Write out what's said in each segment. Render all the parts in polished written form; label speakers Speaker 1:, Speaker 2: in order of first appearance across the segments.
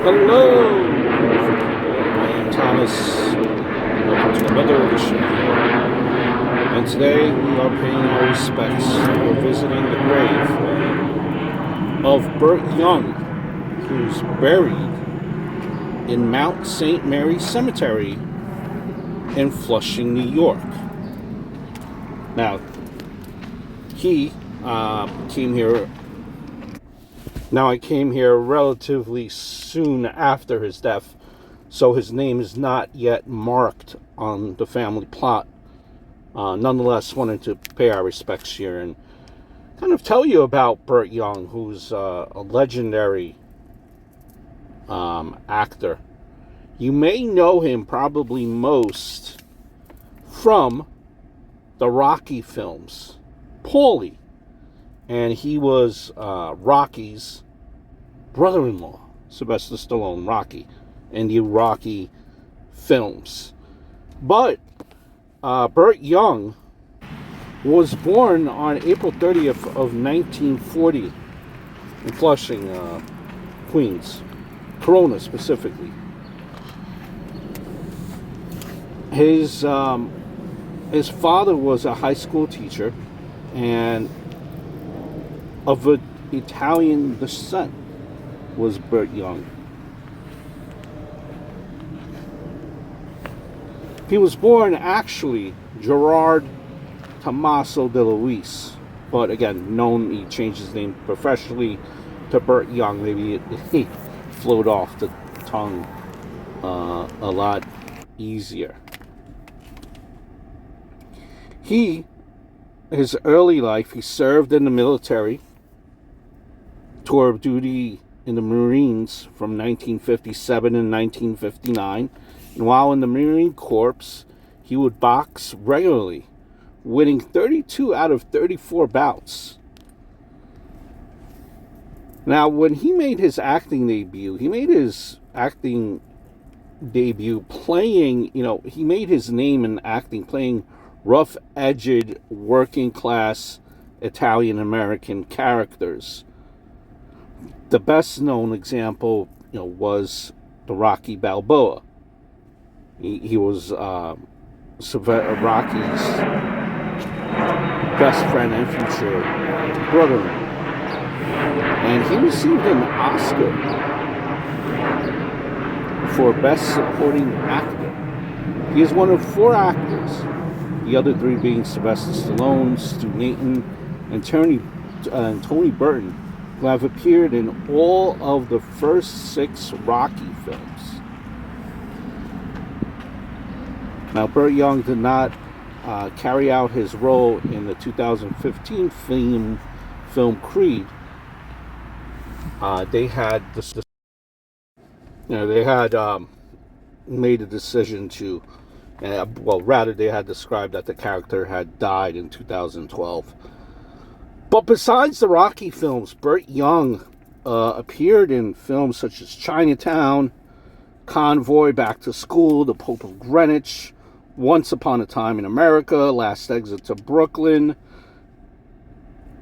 Speaker 1: Hello, beautiful people. I am Thomas. Welcome to another edition here. And today we are paying our respects. We're visiting the grave of Burt Young, who's buried in Mount St. Mary Cemetery in Flushing, New York. Now, he came here. Now, I came here relatively soon after his death, so his name is not yet marked on the family plot. Nonetheless, wanted to pay our respects here and kind of tell you about Burt Young, who's a legendary actor. You may know him probably most from the Rocky films. Paulie. And he was Rocky's brother-in-law, Sylvester Stallone, Rocky, in the Rocky films. But Burt Young was born on April 30th of 1940 in Flushing, Queens, Corona specifically. His father was a high school teacher and of Italian descent was Burt Young. He was born actually Gerard Tommaso de Luis, but again, he changed his name professionally to Burt Young. Maybe he flowed off the tongue a lot easier. His early life, he served in the military, tour of duty in the Marines from 1957 and 1959. And while in the Marine Corps, he would box regularly, winning 32 out of 34 bouts. Now, when he made his acting debut, playing, he made his name in acting playing rough-edged, working-class Italian-American characters. The best-known example, was the Rocky Balboa. He was Rocky's best friend and future brother, and he received an Oscar for Best Supporting Actor. He is one of 4 actors, the other 3 being Sylvester Stallone, Stu Nathan, and Tony Burton, who have appeared in all of the first 6 Rocky films. Now, Burt Young did not carry out his role in the 2015 film Creed. They had made a decision to, they had described that the character had died in 2012. But besides the Rocky films, Burt Young appeared in films such as Chinatown, Convoy, Back to School, The Pope of Greenwich, Once Upon a Time in America, Last Exit to Brooklyn,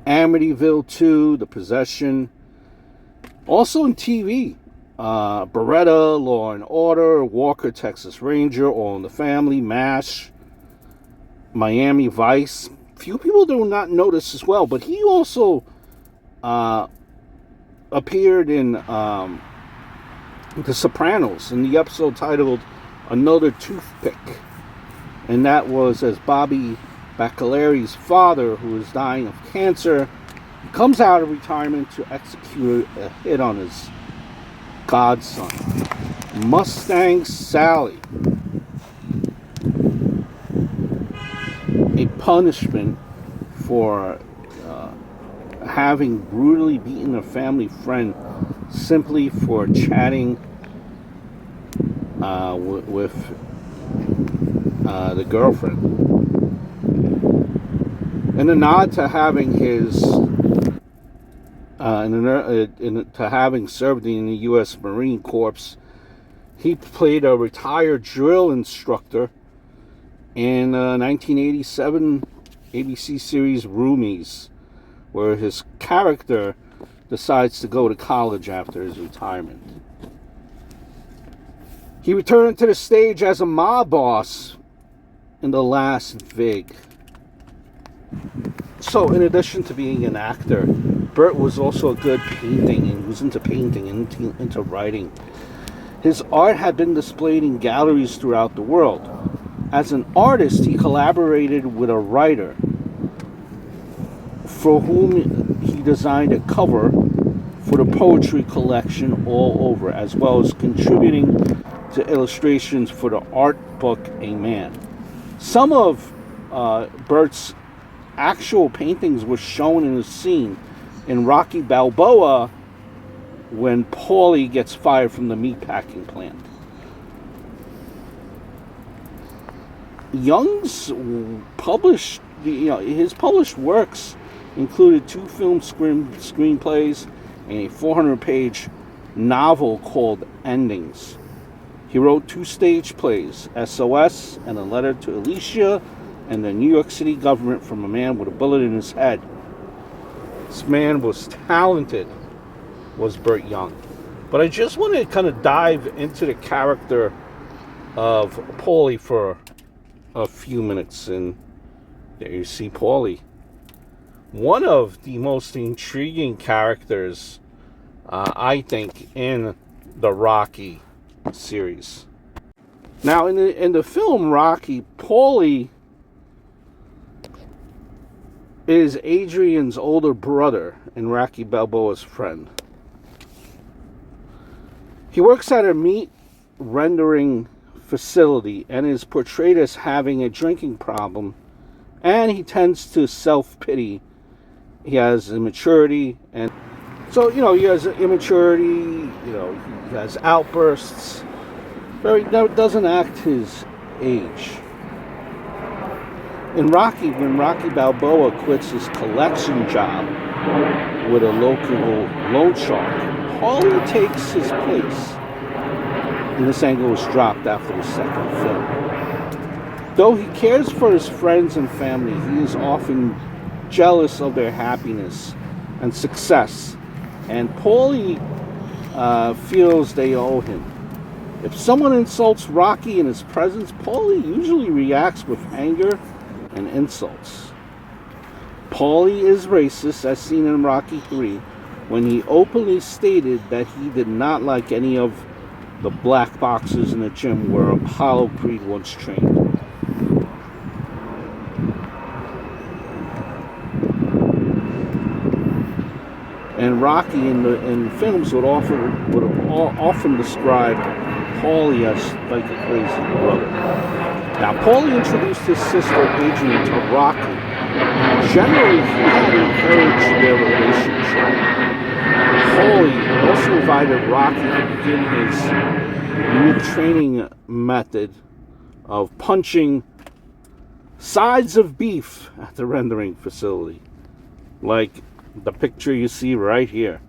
Speaker 1: Amityville 2, The Possession. Also in TV, Beretta, Law and Order, Walker, Texas Ranger, All in the Family, MASH, Miami Vice. Few people do not notice as well, but he also appeared in The Sopranos in the episode titled Another Toothpick. And that was as Bobby Bacaleri's father, who is dying of cancer, comes out of retirement to execute a hit on his godson, Mustang Sally. A punishment for having brutally beaten a family friend simply for chatting with the girlfriend. In a nod to having having served in the U.S. Marine Corps, he played a retired drill instructor in 1987 ABC series Roomies, where his character decides to go to college after his retirement. He returned to the stage as a mob boss in the last Vig. So, in addition to being an actor, Burt was also a good painting, and he was into painting and into writing. His art had been displayed in galleries throughout the world. As an artist, he collaborated with a writer for whom he designed a cover for the poetry collection All Over, as well as contributing to illustrations for the art book A Man. Some of Burt's actual paintings were shown in a scene in Rocky Balboa when Paulie gets fired from the meatpacking plant. Young's published, his published works included 2 film screenplays and a 400-page novel called Endings. He wrote 2 stage plays, SOS and A Letter to Alicia, and the New York City Government from a Man with a Bullet in His Head. This man was talented, was Burt Young. But I just want to kind of dive into the character of Paulie for a few minutes. And there you see Paulie. One of the most intriguing characters, I think, in the Rocky series. Now, in the film Rocky, Paulie is Adrian's older brother and Rocky Balboa's friend. He works at a meat rendering facility and is portrayed as having a drinking problem, and he tends to self-pity. He has immaturity, and so, he has immaturity, he has outbursts, but he doesn't act his age. In Rocky, when Rocky Balboa quits his collection job with a local loan shark, Paulie takes his place. And this angle was dropped after the second film. Though he cares for his friends and family, he is often jealous of their happiness and success. And Paulie feels they owe him. If someone insults Rocky in his presence, Paulie usually reacts with anger and insults. Paulie is racist, as seen in Rocky 3, when he openly stated that he did not like any of the black boxers in the gym where Apollo Creed once trained. And Rocky in films would often describe Paulie as like a crazy brother. Now, Paulie introduced his sister Adrian to Rocky. Generally, he had encouraged their relationship. Paulie also invited Rocky to begin his new training method of punching sides of beef at the rendering facility, like the picture you see right here.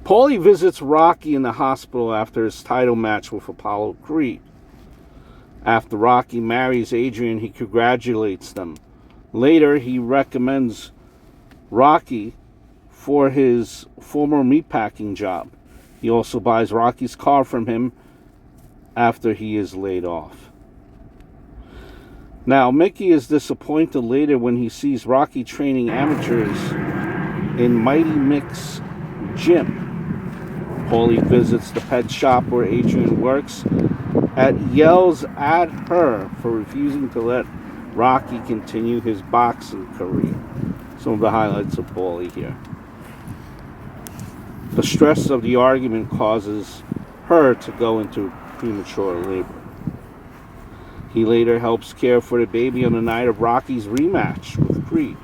Speaker 1: Paulie visits Rocky in the hospital after his title match with Apollo Creed. After Rocky marries Adrian, he congratulates them. Later, he recommends Rocky for his former meatpacking job. He also buys Rocky's car from him after he is laid off. Now, Mickey is disappointed later when he sees Rocky training amateurs in Mighty Mick's gym. Paulie visits the pet shop where Adrian works and yells at her for refusing to let Rocky continue his boxing career. Some of the highlights of Paulie here. The stress of the argument causes her to go into premature labor. He later helps care for the baby on the night of Rocky's rematch with Creed.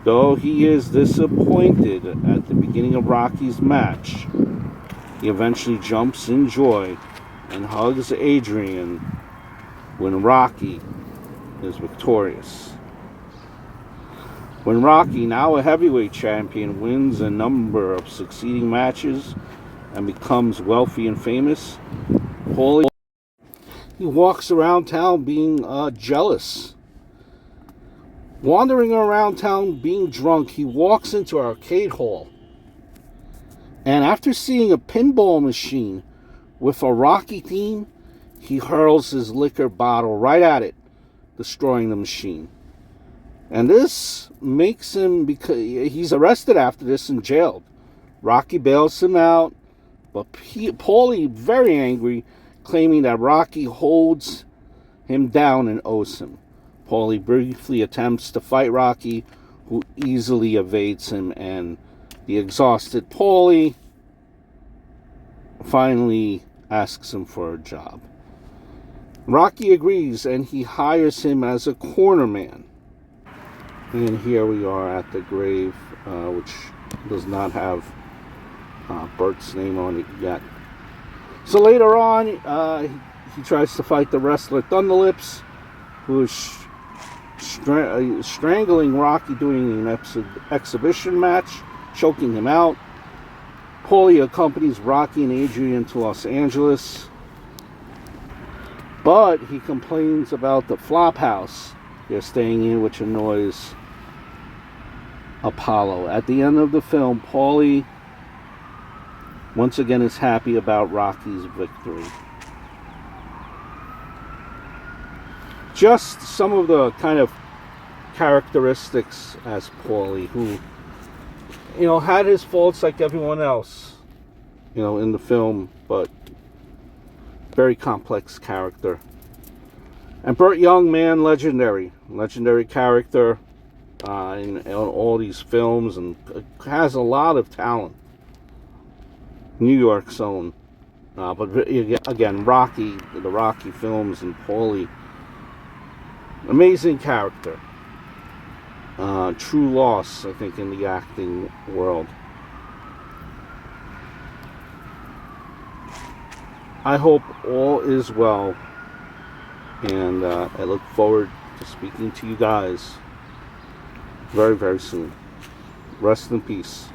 Speaker 1: Though he is disappointed at the beginning of Rocky's match, he eventually jumps in joy and hugs Adrian when Rocky is victorious. When Rocky, now a heavyweight champion, wins a number of succeeding matches and becomes wealthy and famous, Paulie, he walks around town being jealous. Wandering around town being drunk, he walks into an arcade hall. And after seeing a pinball machine with a Rocky theme, he hurls his liquor bottle right at it, destroying the machine. And this makes him, because he's arrested after this and jailed. Rocky bails him out, but Paulie, very angry, claiming that Rocky holds him down and owes him. Paulie briefly attempts to fight Rocky, who easily evades him, and the exhausted Paulie finally asks him for a job. Rocky agrees, and he hires him as a corner man. And here we are at the grave, which does not have Burt's name on it yet. So later on, he tries to fight the wrestler Thunderlips, who is strangling Rocky during an exhibition match, choking him out. Paulie accompanies Rocky and Adrian to Los Angeles, but he complains about the flop house they're staying in, which annoys Apollo. At the end of the film, Paulie once again is happy about Rocky's victory. Just some of the kind of characteristics as Paulie, who, had his faults like everyone else, in the film, but very complex character. And Burt Young, man, legendary character in all these films, and has a lot of talent. New York's own. But again, Rocky, the Rocky films, and Paulie, amazing character. True loss, I think, in the acting world. I hope all is well, and I look forward to speaking to you guys very, very soon. Rest in peace.